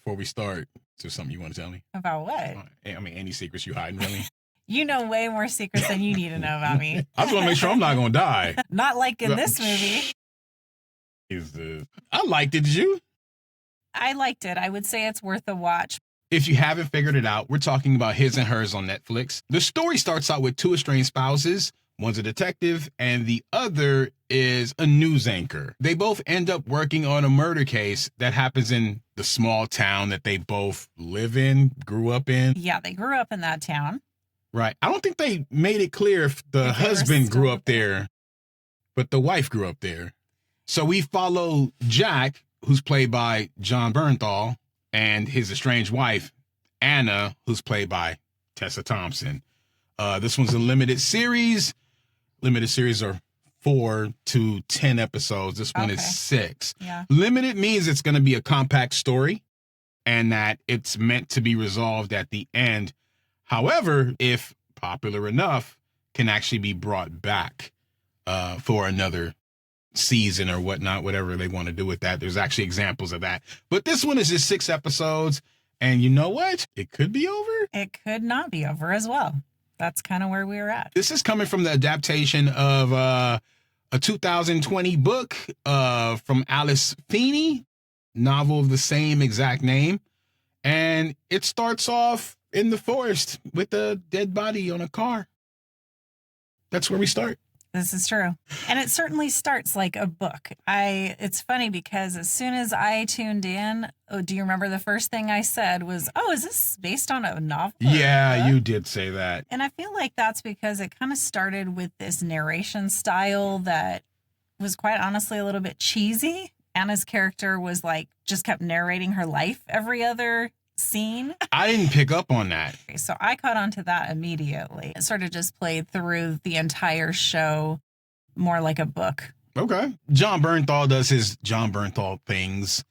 Before we start, is there something you want to tell me? About what? I mean, any secrets you hiding, really? You know way more secrets than you need to know about me. I just want to make sure I'm not going to die. Not like in this movie. I liked it. Did you? I liked it. I would say it's worth a watch. If you haven't figured it out, we're talking about His and Hers on Netflix. The story starts out with two estranged spouses. One's a detective and the other is a news anchor. They both end up working on a murder case that happens in the small town that they both live in, grew up in. Yeah, they grew up in that town. Right. I don't think they made it clear if the husband grew up there, but the wife grew up there. So we follow Jack, who's played by Jon Bernthal, and his estranged wife, Anna, who's played by Tessa Thompson. This one's a limited series. Limited series are 4 to 10 episodes. This one is 6. Yeah. Limited means it's going to be a compact story and that it's meant to be resolved at the end. However, if popular enough, can actually be brought back for another season or whatnot, whatever they want to do with that. There's actually examples of that. But this one is just 6 episodes. And you know what? It could be over. It could not be over as well. That's kind of where we were at. This is coming from the adaptation of a 2020 book from Alice Feeney, novel of the same exact name. And it starts off in the forest with a dead body on a car. That's where we start. This is true. And it certainly starts like a book. It's funny because as soon as I tuned in, do you remember the first thing I said was, is this based on a novel? Yeah, you did say that. And I feel like that's because it kind of started with this narration style that was quite honestly a little bit cheesy. Anna's character was like, just kept narrating her life every other scene. I didn't pick up on that. So I caught on to that immediately. It sort of just played through the entire show more like a book. Okay. Jon Bernthal does his Jon Bernthal things.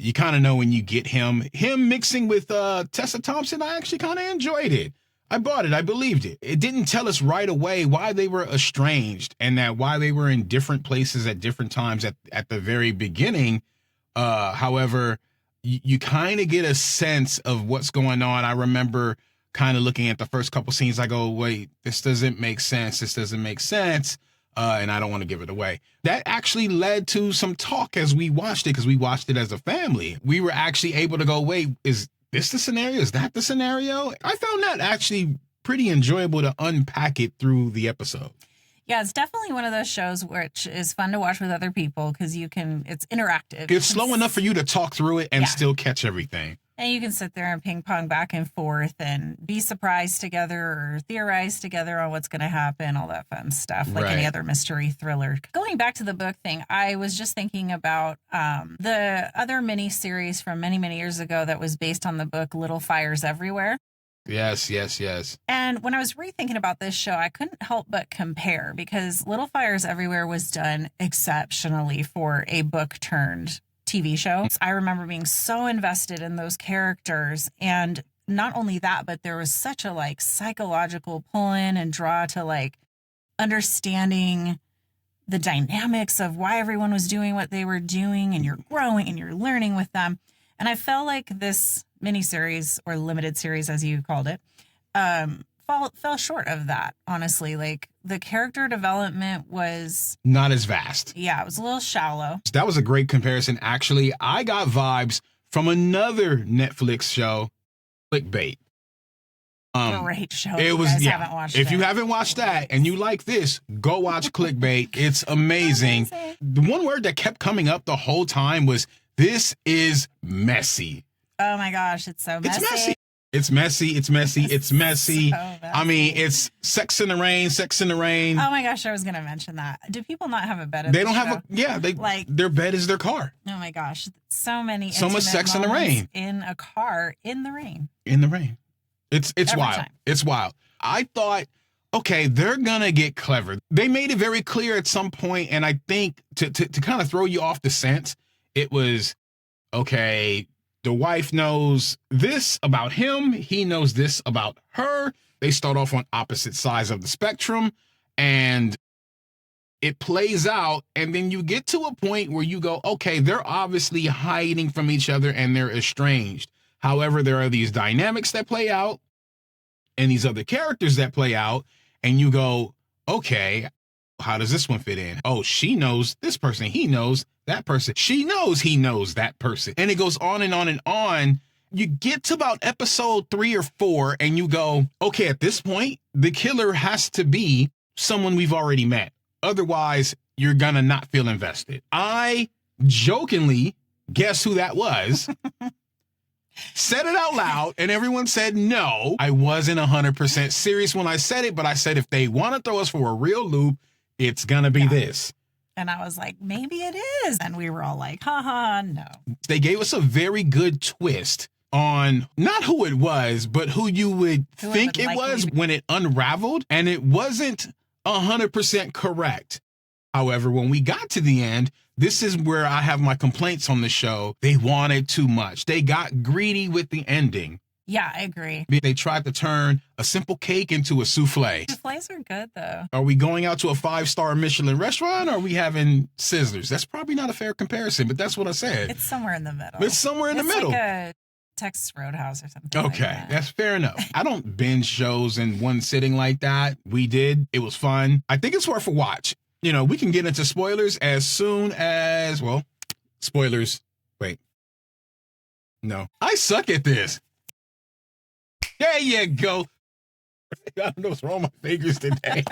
You kind of know when you get him mixing with Tessa Thompson. I actually kind of enjoyed it. I bought it. I believed it. It didn't tell us right away why they were estranged and that why they were in different places at different times at the very beginning. However, you kind of get a sense of what's going on. I remember kind of looking at the first couple scenes. I go, wait, this doesn't make sense. This doesn't make sense. And I don't want to give it away. That actually led to some talk as we watched it, because we watched it as a family. We were actually able to go, wait, is this the scenario? Is that the scenario? I found that actually pretty enjoyable to unpack it through the episode. Yeah, it's definitely one of those shows which is fun to watch with other people because it's interactive. It's slow enough for you to talk through it and still catch everything. And you can sit there and ping pong back and forth and be surprised together or theorize together on what's going to happen, all that fun stuff, like any other mystery thriller. Going back to the book thing, I was just thinking about the other mini-series from many, many years ago that was based on the book Little Fires Everywhere. Yes. And when I was rethinking about this show, I couldn't help but compare because Little Fires Everywhere was done exceptionally for a book turned TV show. I remember being so invested in those characters, and not only that, but there was such a like psychological pull in and draw to like understanding the dynamics of why everyone was doing what they were doing, and you're growing and you're learning with them. And I felt like this miniseries, or limited series as you called it, fell short of that, honestly. Like the character development was not as vast. Yeah, it was a little shallow. That was a great comparison. Actually, I got vibes from another Netflix show, Clickbait. Great show. It was, haven't watched if it. you haven't watched that and you like this, go watch Clickbait. It's amazing. The one word that kept coming up the whole time was, this is messy. Oh my gosh, it's so messy. It's messy. It's messy. So I mean, it's sex in the rain. Oh my gosh, I was going to mention that. Do people not have a bed in They don't have their bed is their car. Oh my gosh, so much sex in the rain. In a car in the rain. In the rain. It's Every wild. time. It's wild. I thought, okay, they're going to get clever. They made it very clear at some point, and I think to kind of throw you off the scent, it was, okay, the wife knows this about him. He knows this about her. They start off on opposite sides of the spectrum. And it plays out, and then you get to a point where you go, okay, they're obviously hiding from each other and they're estranged. However, there are these dynamics that play out and these other characters that play out, and you go, okay, how does this one fit in? Oh, she knows this person. He knows that person. She knows he knows that person. And it goes on and on and on. You get to about episode 3 or 4 and you go, okay, at this point, the killer has to be someone we've already met. Otherwise, you're going to not feel invested. I jokingly guess who that was. Said it out loud, and everyone said no. I wasn't 100% serious when I said it, but I said if they want to throw us for a real loop, it's going to be this. And I was like, maybe it is. And we were all like, haha, no. They gave us a very good twist on not who it was, but who you would think it was when it unraveled, and it wasn't 100% correct. However, when we got to the end, this is where I have my complaints on the show. They wanted too much. They got greedy with the ending. Yeah, I agree. They tried to turn a simple cake into a souffle. Souffles are good, though. Are we going out to a 5-star Michelin restaurant, or are we having Sizzlers? That's probably not a fair comparison, but that's what I said. It's somewhere in the middle. It's somewhere in the middle. It's like a Texas Roadhouse or something. Okay, like that. That's fair enough. I don't binge shows in one sitting like that. We did. It was fun. I think it's worth a watch. You know, we can get into spoilers as soon as, well, spoilers. Wait. No. I suck at this. There you go. I don't know what's wrong with my fingers today.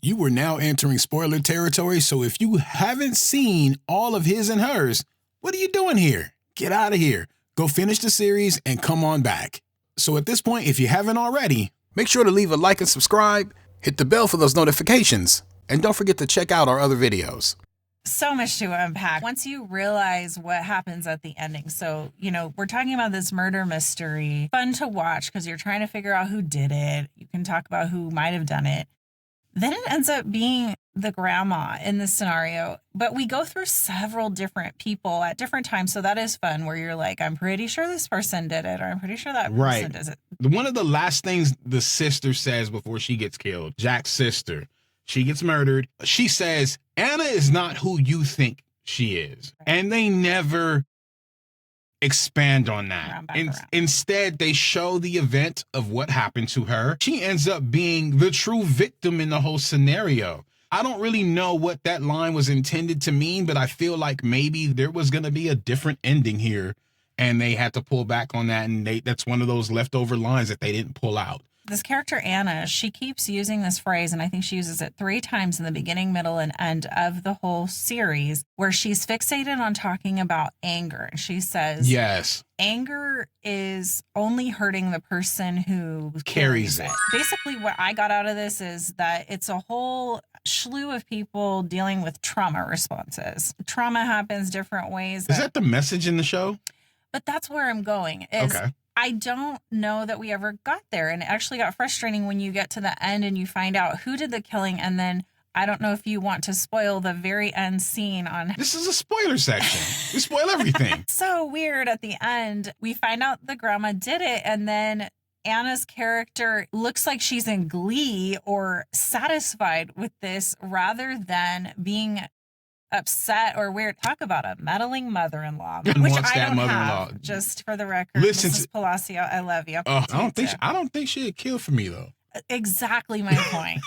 You are now entering spoiler territory, so if you haven't seen all of his and hers, what are you doing here? Get out of here. Go finish the series and come on back. So at this point, if you haven't already, make sure to leave a like and subscribe, hit the bell for those notifications, and don't forget to check out our other videos. So much to unpack once you realize what happens at the ending. So, you know, we're talking about this murder mystery. Fun to watch because you're trying to figure out who did it. You can talk about who might have done it. Then it ends up being the grandma in this scenario. But we go through several different people at different times. So that is fun where you're like, I'm pretty sure this person did it, or I'm pretty sure that person does it. One of the last things the sister says before she gets killed, Jack's sister, she gets murdered. She says, Anna is not who you think she is. Right. And they never expand on that. Instead, they show the event of what happened to her. She ends up being the true victim in the whole scenario. I don't really know what that line was intended to mean, but I feel like maybe there was going to be a different ending here, and they had to pull back on that, and that's one of those leftover lines that they didn't pull out. This character, Anna, she keeps using this phrase, and I think she uses it 3 times in the beginning, middle, and end of the whole series, where she's fixated on talking about anger. And she says, yes, anger is only hurting the person who carries it. Basically, what I got out of this is that it's a whole slew of people dealing with trauma responses. Trauma happens different ways. Is that the message in the show? But that's where I'm going. Okay. I don't know that we ever got there. And it actually got frustrating when you get to the end and you find out who did the killing. And then I don't know if you want to spoil the very end scene on. This is a spoiler section. We spoil everything. So weird at the end. We find out the grandma did it. And then Anna's character looks like she's in glee or satisfied with this rather than being upset or weird. Talk about a meddling mother-in-law, which I don't have. Just for the record, listen, Mrs. Palacio, I love you. I don't think she'd kill for me though. Exactly my point.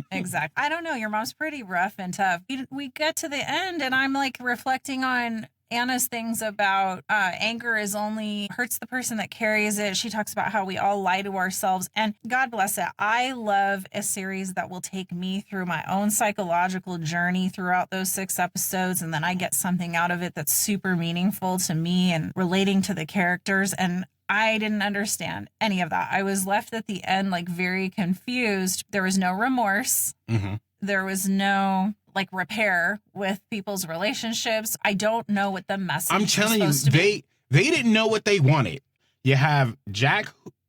Exactly. I don't know. Your mom's pretty rough and tough. We get to the end, and I'm like reflecting on Anna's things about anger is only hurts the person that carries it. She talks about how we all lie to ourselves, and God bless it. I love a series that will take me through my own psychological journey throughout those 6 episodes, and then I get something out of it that's super meaningful to me and relating to the characters. And I didn't understand any of that. I was left at the end like very confused. There was no remorse. Mm-hmm. There was no repair with people's relationships. I don't know what the message I'm telling you, they didn't know what they wanted. You have Jack,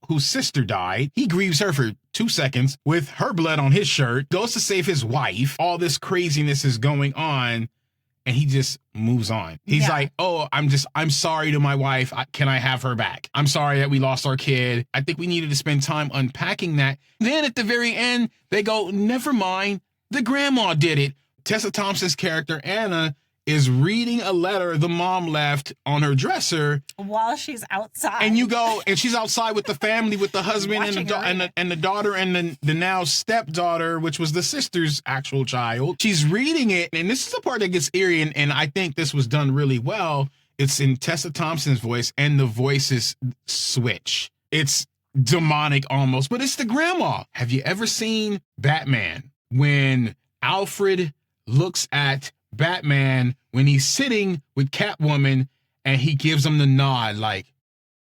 whose sister died. He grieves her for 2 seconds with her blood on his shirt, goes to save his wife. All this craziness is going on, and he just moves on. He's like, oh, I'm sorry to my wife. Can I have her back? I'm sorry that we lost our kid. I think we needed to spend time unpacking that. Then at the very end, they go, never mind. The grandma did it. Tessa Thompson's character, Anna, is reading a letter the mom left on her dresser while she's outside. And you go, and she's outside with the family, with the husband and the daughter and the now stepdaughter, which was the sister's actual child. She's reading it, and this is the part that gets eerie, and I think this was done really well. It's in Tessa Thompson's voice, and the voices switch. It's demonic almost, but it's the grandma. Have you ever seen Batman when Alfred looks at Batman when he's sitting with Catwoman and he gives him the nod like,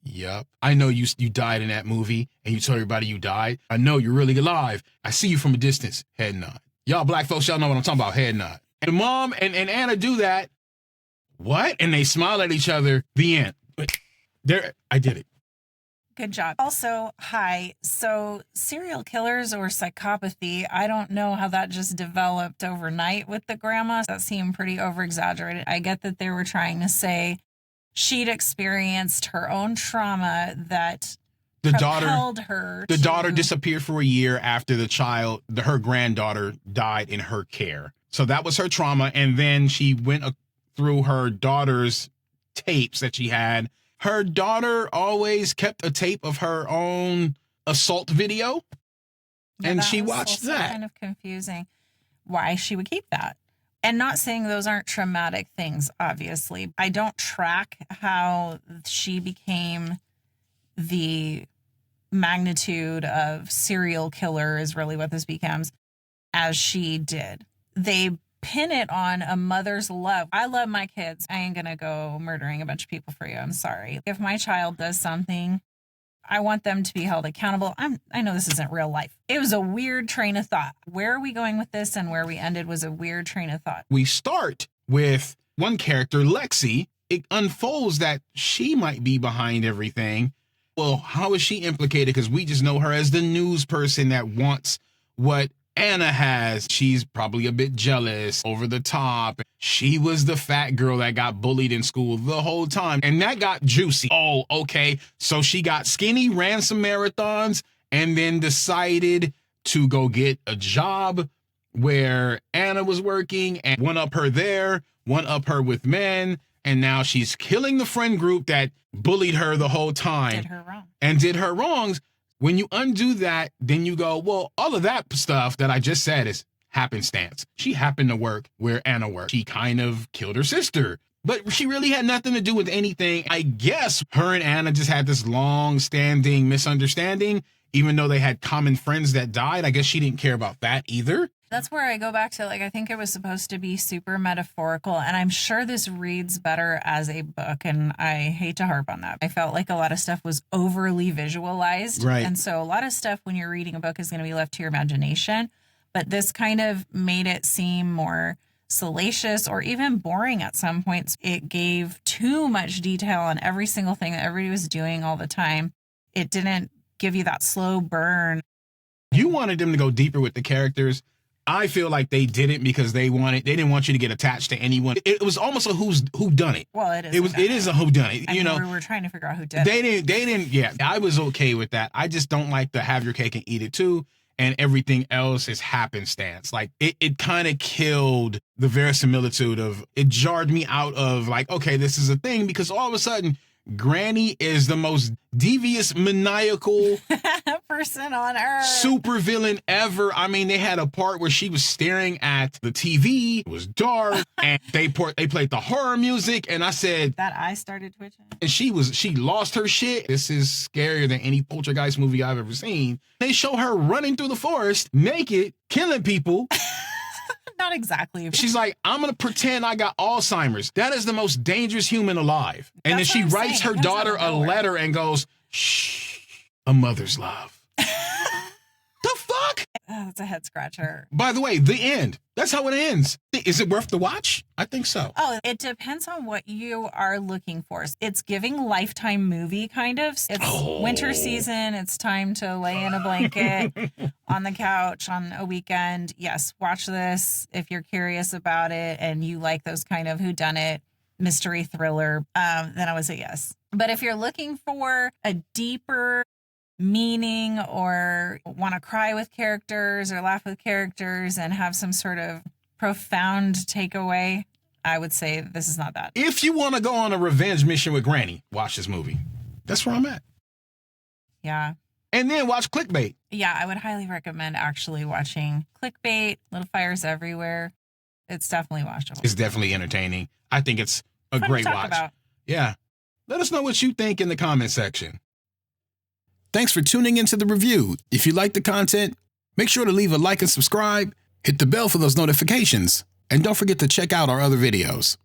yep, I know you died in that movie and you told everybody you died. I know you're really alive. I see you from a distance. Head nod. Y'all black folks, y'all know what I'm talking about. Head nod. And mom and Anna do that. What? And they smile at each other. The end. There, I did it. Good job. Also, hi. So serial killers or psychopathy, I don't know how that just developed overnight with the grandma. That seemed pretty over-exaggerated. I get that they were trying to say she'd experienced her own trauma that propelled her. The daughter disappeared for a year after her granddaughter died in her care. So that was her trauma. And then she went through her daughter's tapes that she had. Her daughter always kept a tape of her own assault video, and she watched that. Kind of confusing why she would keep that. And not saying those aren't traumatic things, obviously. I don't track how she became the magnitude of serial killer is really what this becomes as she did. They pin it on a mother's love. I love my kids. I ain't gonna go murdering a bunch of people for you. I'm sorry. If my child does something, I want them to be held accountable. I know this isn't real life. It was a weird train of thought. Where are we going with this? And where we ended was a weird train of thought. We start with one character, Lexi. It unfolds that she might be behind everything. Well, how is she implicated? Because we just know her as the news person that wants what Anna has. She's probably a bit jealous, over the top. She was the fat girl that got bullied in school the whole time. And that got juicy. Oh, okay. So she got skinny, ran some marathons, and then decided to go get a job where Anna was working and one up her there, one up her with men. And now she's killing the friend group that bullied her the whole time. Did her wrong. And did her wrongs. When you undo that, then you go, well, all of that stuff that I just said is happenstance. She happened to work where Anna worked. She kind of killed her sister, but she really had nothing to do with anything. I guess her and Anna just had this long-standing misunderstanding, even though they had common friends that died. I guess she didn't care about that either. That's where I go back to, I think it was supposed to be super metaphorical, and I'm sure this reads better as a book, and I hate to harp on that. I felt like a lot of stuff was overly visualized. Right. And so a lot of stuff when you're reading a book is going to be left to your imagination, but this kind of made it seem more salacious or even boring at some points. It gave too much detail on every single thing that everybody was doing all the time. It didn't give you that slow burn. You wanted them to go deeper with the characters. I feel like they didn't because they didn't want you to get attached to anyone. It was almost a who done it. Well, it is. It is a who done it. You know, we were trying to figure out who did it. They didn't. Yeah, I was okay with that. I just don't like the have your cake and eat it too. And everything else is happenstance. Like it kind of killed the verisimilitude of it. Jarred me out of like, okay, this is a thing, because all of a sudden Granny is the most devious, maniacal person on earth, super villain ever. I mean, they had a part where she was staring at the TV. It was dark, and they played the horror music, and I said that eye started twitching. And she lost her shit. This is scarier than any poltergeist movie I've ever seen. They show her running through the forest naked, killing people. Not exactly. She's like, I'm going to pretend I got Alzheimer's. That is the most dangerous human alive. And then she writes her daughter a letter and goes, shh, a mother's love. The fuck? That's a head scratcher. By the way, the end. That's how it ends. Is it worth the watch? I think so. Oh, it depends on what you are looking for. It's giving Lifetime movie kind of. It's winter season. It's time to lay in a blanket on the couch on a weekend. Yes, watch this if you're curious about it and you like those kind of whodunit mystery thriller. Then I would say yes. But if you're looking for a deeper meaning or want to cry with characters or laugh with characters and have some sort of profound takeaway, I would say this is not that. If you want to go on a revenge mission with Granny, watch this movie. That's where I'm at. Yeah. And then watch Clickbait. Yeah, I would highly recommend actually watching Clickbait, Little Fires Everywhere. It's definitely watchable. It's definitely entertaining. I think it's a Fun great to talk watch. about. Yeah. Let us know what you think in the comment section. Thanks for tuning into the review. If you like the content, make sure to leave a like and subscribe. Hit the bell for those notifications. And don't forget to check out our other videos.